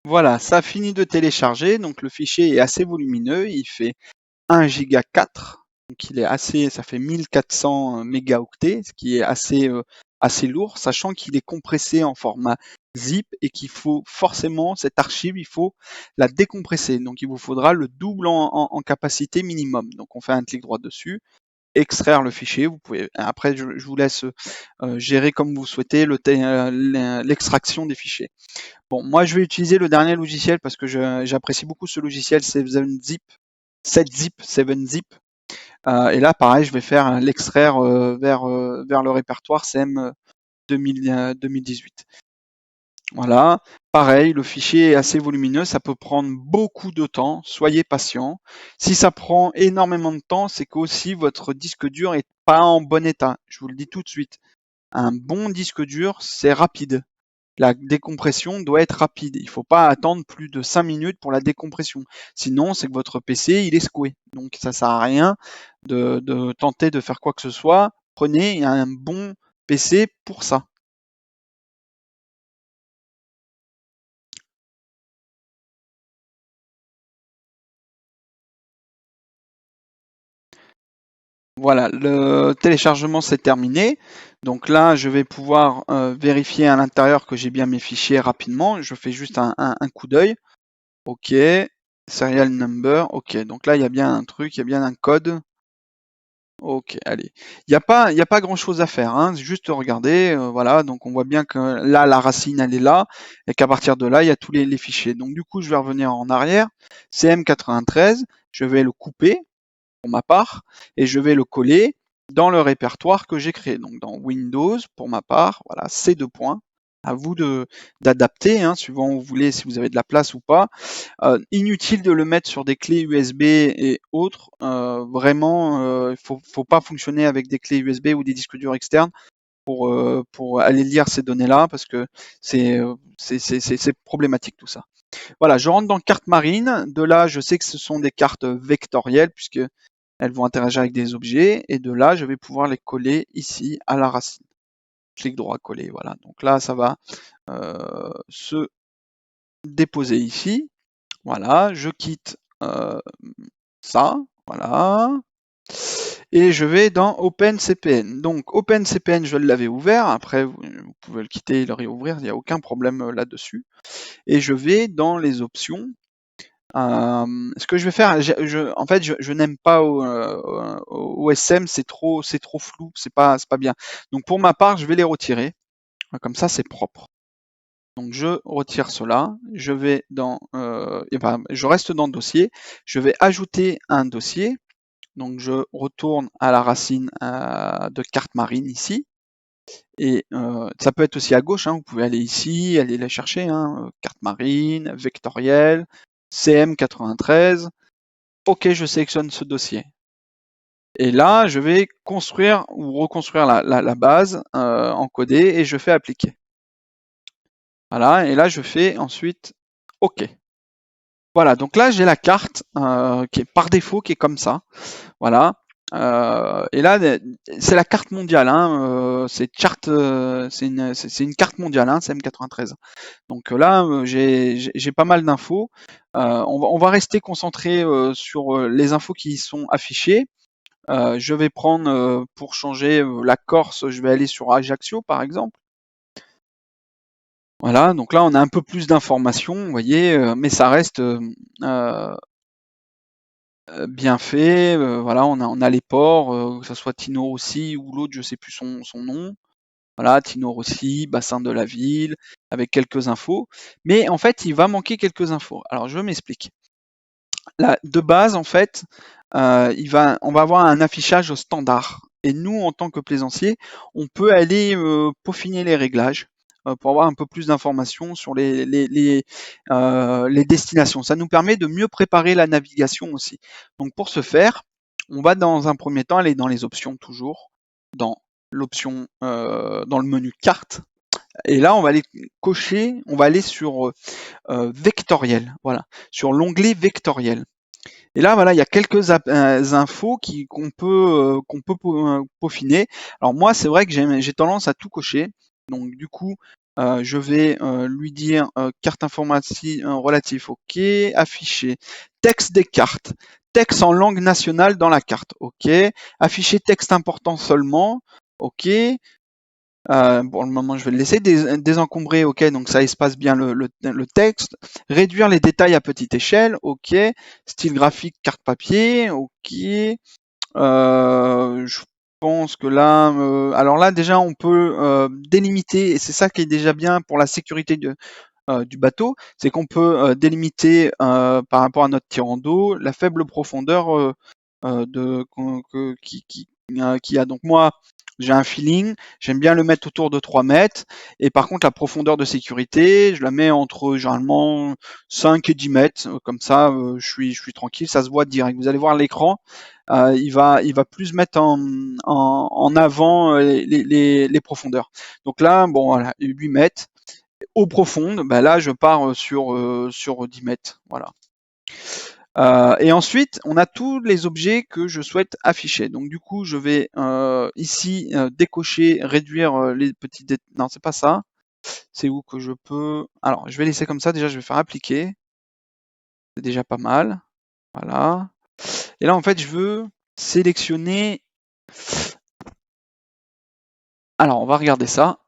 Voilà, ça finit de télécharger, donc le fichier est assez volumineux, il fait 1 giga 4, donc il est assez, ça fait 1400 mégaoctets, ce qui est assez lourd, sachant qu'il est compressé en format zip et qu'il faut forcément, cette archive, il faut la décompresser. Donc il vous faudra le double en capacité minimum. Donc on fait un clic droit dessus, extraire le fichier. Vous pouvez, après je vous laisse gérer comme vous souhaitez l'extraction des fichiers. Bon, moi je vais utiliser le dernier logiciel parce que j'apprécie beaucoup ce logiciel, c'est 7zip, 7zip. Et là, pareil, je vais faire l'extraire vers le répertoire CM 2018. Voilà, pareil, le fichier est assez volumineux, ça peut prendre beaucoup de temps, soyez patient. Si ça prend énormément de temps, c'est qu'aussi votre disque dur est pas en bon état. Je vous le dis tout de suite. Un bon disque dur, c'est rapide. La décompression doit être rapide. Il ne faut pas attendre plus de 5 minutes pour la décompression. Sinon, c'est que votre PC, il est secoué. Donc, ça ne sert à rien de tenter de faire quoi que ce soit. Prenez un bon PC pour ça. Voilà, le téléchargement c'est terminé. Donc là, je vais pouvoir vérifier à l'intérieur que j'ai bien mes fichiers rapidement. Je fais juste un coup d'œil. OK, serial number. OK, donc là, il y a bien un truc, il y a bien un code. OK, allez. Il y a pas grand-chose à faire, hein. Juste regarder, voilà. Donc on voit bien que là, la racine, elle est là, et qu'à partir de là, il y a tous les fichiers. Donc du coup, je vais revenir en arrière. CM93, je vais le couper pour ma part, et je vais le coller dans le répertoire que j'ai créé. Donc dans Windows, pour ma part, voilà, ces deux points. À vous d'adapter, hein, suivant où vous voulez, si vous avez de la place ou pas. Inutile de le mettre sur des clés USB et autres. Vraiment, faut pas fonctionner avec des clés USB ou des disques durs externes pour aller lire ces données-là parce que c'est problématique tout ça. Voilà, je rentre dans carte marine. De là, je sais que ce sont des cartes vectorielles puisque elles vont interagir avec des objets et de là, je vais pouvoir les coller ici à la racine. Clic droit coller, voilà. Donc là, ça va se déposer ici. Voilà, je quitte ça, voilà. Et je vais dans OpenCPN. Donc OpenCPN, je l'avais ouvert. Après, vous pouvez le quitter et le réouvrir, il n'y a aucun problème là-dessus. Et je vais dans les options. Ce que je vais faire, en fait, je n'aime pas OSM, c'est trop flou, c'est pas bien. Donc pour ma part, je vais les retirer. Comme ça, c'est propre. Donc je retire cela, je vais dans, je reste dans le dossier, je vais ajouter un dossier, donc je retourne à la racine de carte marine ici, et ça peut être aussi à gauche, hein, vous pouvez aller ici, aller la chercher, hein, carte marine, vectorielle, CM93, ok, je sélectionne ce dossier. Et là, je vais construire ou reconstruire la base encodée et je fais appliquer. Voilà, et là je fais ensuite OK. Voilà, donc là j'ai la carte qui est par défaut, qui est comme ça. Voilà. Et là, c'est la carte mondiale, hein, c'est une carte mondiale, hein, c'est M93. Donc là, j'ai pas mal d'infos. On va rester concentré sur les infos qui sont affichées. Je vais prendre pour changer la Corse, je vais aller sur Ajaccio par exemple. Voilà, donc là on a un peu plus d'informations, vous voyez, mais ça reste bien fait. Voilà, on a les ports, que ce soit Tino Rossi ou l'autre, je sais plus son nom. Voilà, Tino Rossi, bassin de la ville, avec quelques infos. Mais en fait, il va manquer quelques infos. Alors je m'explique. Là, de base, en fait, on va avoir un affichage standard. Et nous, en tant que plaisancier, on peut aller peaufiner les réglages pour avoir un peu plus d'informations sur les destinations. Ça nous permet de mieux préparer la navigation aussi. Donc pour ce faire, on va dans un premier temps aller dans les options toujours, dans l'option, dans le menu carte. Et là, on va aller cocher, on va aller sur vectoriel, voilà, sur l'onglet vectoriel. Et là, voilà, il y a quelques infos qu'on peut peaufiner. Alors moi, c'est vrai que j'ai tendance à tout cocher. Donc du coup, je vais lui dire carte informatique relative, ok, afficher texte des cartes, texte en langue nationale dans la carte, ok, afficher texte important seulement, ok. Pour le moment, je vais le laisser désencombrer, ok, donc ça espace bien le texte. Réduire les détails à petite échelle, ok. Style graphique, carte papier, ok. Je pense que là, alors là déjà on peut délimiter, et c'est ça qui est déjà bien pour la sécurité du bateau, c'est qu'on peut délimiter par rapport à notre tirant d'eau la faible profondeur qui a. Donc moi, j'ai un feeling, j'aime bien le mettre autour de 3 mètres, et par contre la profondeur de sécurité, je la mets entre généralement 5 et 10 mètres, comme ça je suis tranquille, ça se voit direct. Vous allez voir l'écran, il va plus mettre en avant les profondeurs. Donc là, bon voilà, 8 mètres. Eau profonde, bah là je pars sur 10 mètres. Voilà. Et ensuite, on a tous les objets que je souhaite afficher. Donc du coup, je vais ici décocher, réduire les petits détails. Non, c'est pas ça. C'est où que je peux. Alors, je vais laisser comme ça. Déjà, je vais faire appliquer. C'est déjà pas mal. Voilà. Et là, en fait, je veux sélectionner. Alors, on va regarder ça.